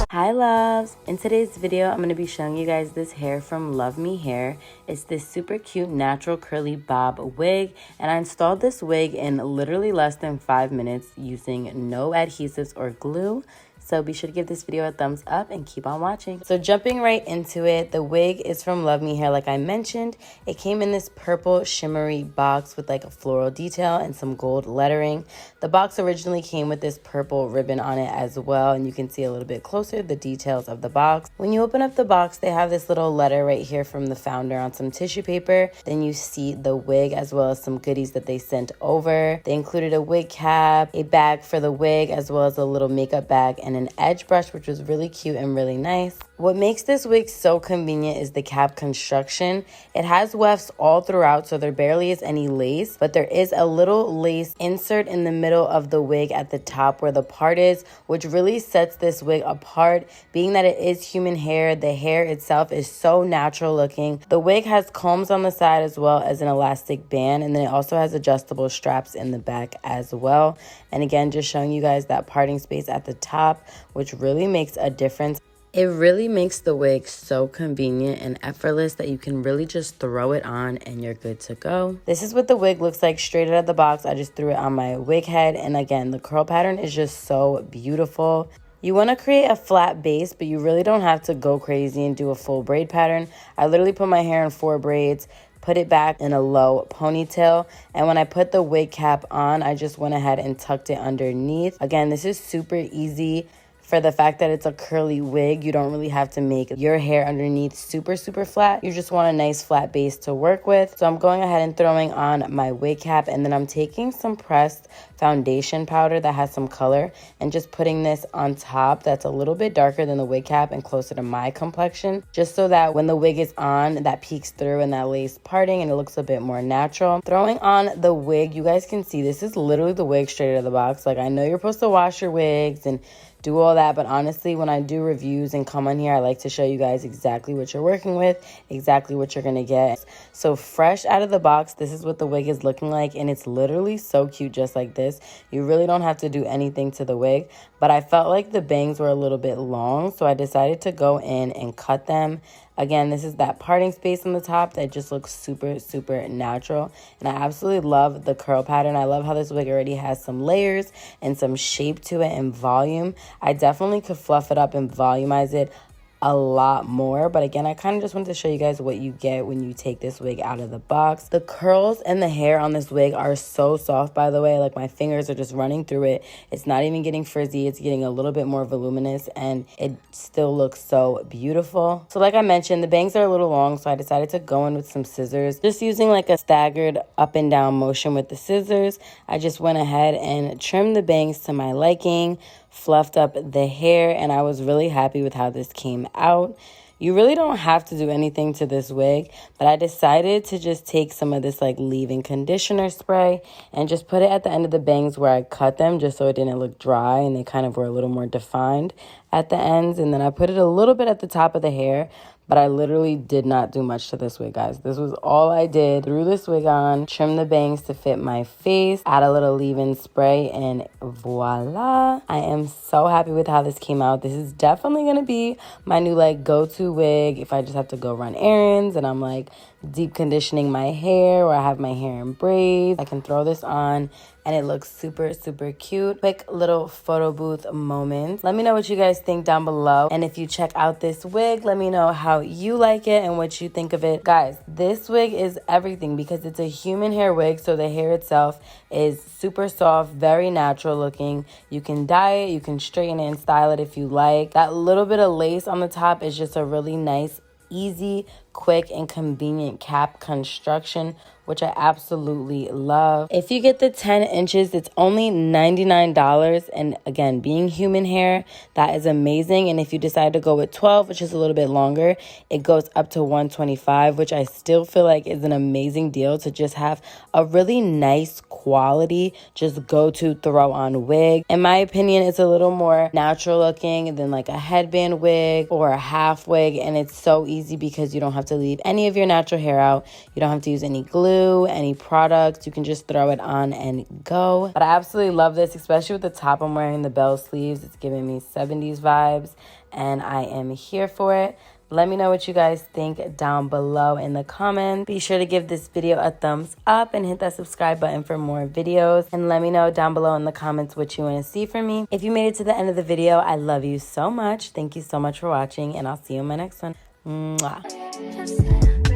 Hi loves! In today's video, I'm going to be showing you guys this hair from Luvme Hair. It's this super cute natural curly bob wig, and I installed this wig in literally less than 5 minutes using no adhesives or glue. So be sure to give this video a thumbs up and keep on watching. So jumping right into it, the wig is from Luvme Hair like I mentioned. It came in this purple shimmery box with like a floral detail and some gold lettering. The box originally came with this purple ribbon on it as well, and you can see a little bit closer the details of the box. When you open up the box, they have this little letter right here from the founder on some tissue paper. Then you see the wig as well as some goodies that they sent over. They included a wig cap, a bag for the wig, as well as a little makeup bag and an edge brush, which was really cute and really nice. What makes this wig so convenient is the cap construction. It has wefts all throughout, so there barely is any lace, but there is a little lace insert in the middle of the wig at the top where the part is, which really sets this wig apart. Being that it is human hair, the hair itself is so natural looking. The wig has combs on the side as well as an elastic band, and then it also has adjustable straps in the back as well. And again, just showing you guys that parting space at the top, which really makes a difference. It really makes the wig so convenient and effortless that you can really just throw it on and you're good to go. This is what the wig looks like straight out of the box. I just threw it on my wig head, and again, the curl pattern is just so beautiful. You want to create a flat base, but you really don't have to go crazy and do a full braid pattern. I literally put my hair in 4 braids, put it back in a low ponytail, and when I put the wig cap on, I just went ahead and tucked it underneath. Again, this is super easy. For the fact that it's a curly wig, you don't really have to make your hair underneath super flat. You just want a nice flat base to work with. So I'm going ahead and throwing on my wig cap, and then I'm taking some pressed foundation powder that has some color and just putting this on top that's a little bit darker than the wig cap and closer to my complexion, just so that when the wig is on, that peeks through and that lace parting and it looks a bit more natural. Throwing on the wig, you guys can see this is literally the wig straight out of the box. Like, I know you're supposed to wash your wigs and do all that, but honestly, when I do reviews and come on here, I like to show you guys exactly what you're working with, exactly what you're gonna get. So fresh out of the box, this is what the wig is looking like, and it's literally so cute just like this. You really don't have to do anything to the wig, but I felt like the bangs were a little bit long, so I decided to go in and cut them. Again, this is that parting space on the top that just looks super natural. And I absolutely love the curl pattern. I love how this wig already has some layers and some shape to it and volume. I definitely could fluff it up and volumize it a lot more, but again, I kind of just wanted to show you guys what you get when you take this wig out of the box. The curls and the hair on this wig are so soft, by the way. Like, my fingers are just running through it. It's not even getting frizzy. It's getting a little bit more voluminous, and it still looks so beautiful. So like I mentioned, the bangs are a little long, so I decided to go in with some scissors. Just using like a staggered up and down motion with the scissors, I just went ahead and trimmed the bangs to my liking, fluffed up the hair, and I was really happy with how this came out. You really don't have to do anything to this wig, but I decided to just take some of this like leave-in conditioner spray and just put it at the end of the bangs where I cut them, just so it didn't look dry and they kind of were a little more defined at the ends. And then I put it a little bit at the top of the hair, but I literally did not do much to this wig, guys. This was all I did. Threw this wig on, trimmed the bangs to fit my face, add a little leave-in spray, and voila. I am so happy with how this came out. This is definitely gonna be my new like go-to wig if I just have to go run errands and I'm like deep conditioning my hair, or I have my hair in braids. I can throw this on and it looks super cute. Quick little photo booth moment. Let me know what you guys think down below, and if you check out this wig, let me know how you like it and what you think of it. Guys, this wig is everything because it's a human hair wig, so the hair itself is super soft, very natural looking. You can dye it, you can straighten it and style it if you like. That little bit of lace on the top is just a really nice, easy, quick and convenient cap construction, which I absolutely love. If you get the 10 inches, it's only $99. And again, being human hair, that is amazing. And if you decide to go with 12, which is a little bit longer, it goes up to $125, which I still feel like is an amazing deal to just have a really nice quality, just go to throw on wig. In my opinion, it's a little more natural looking than like a headband wig or a half wig. And it's so easy because you don't have to leave any of your natural hair out. You don't have to use any glue, any products. You can just throw it on and go. But I absolutely love this, especially with the top I'm wearing, the bell sleeves. It's giving me 70s vibes and I am here for it. Let me know what you guys think down below in the comments. Be sure to give this video a thumbs up and hit that subscribe button for more videos. And let me know down below in the comments what you want to see from me. If you made it to the end of the video, I love you so much. Thank you so much for watching and I'll see you in my next one. Mwah.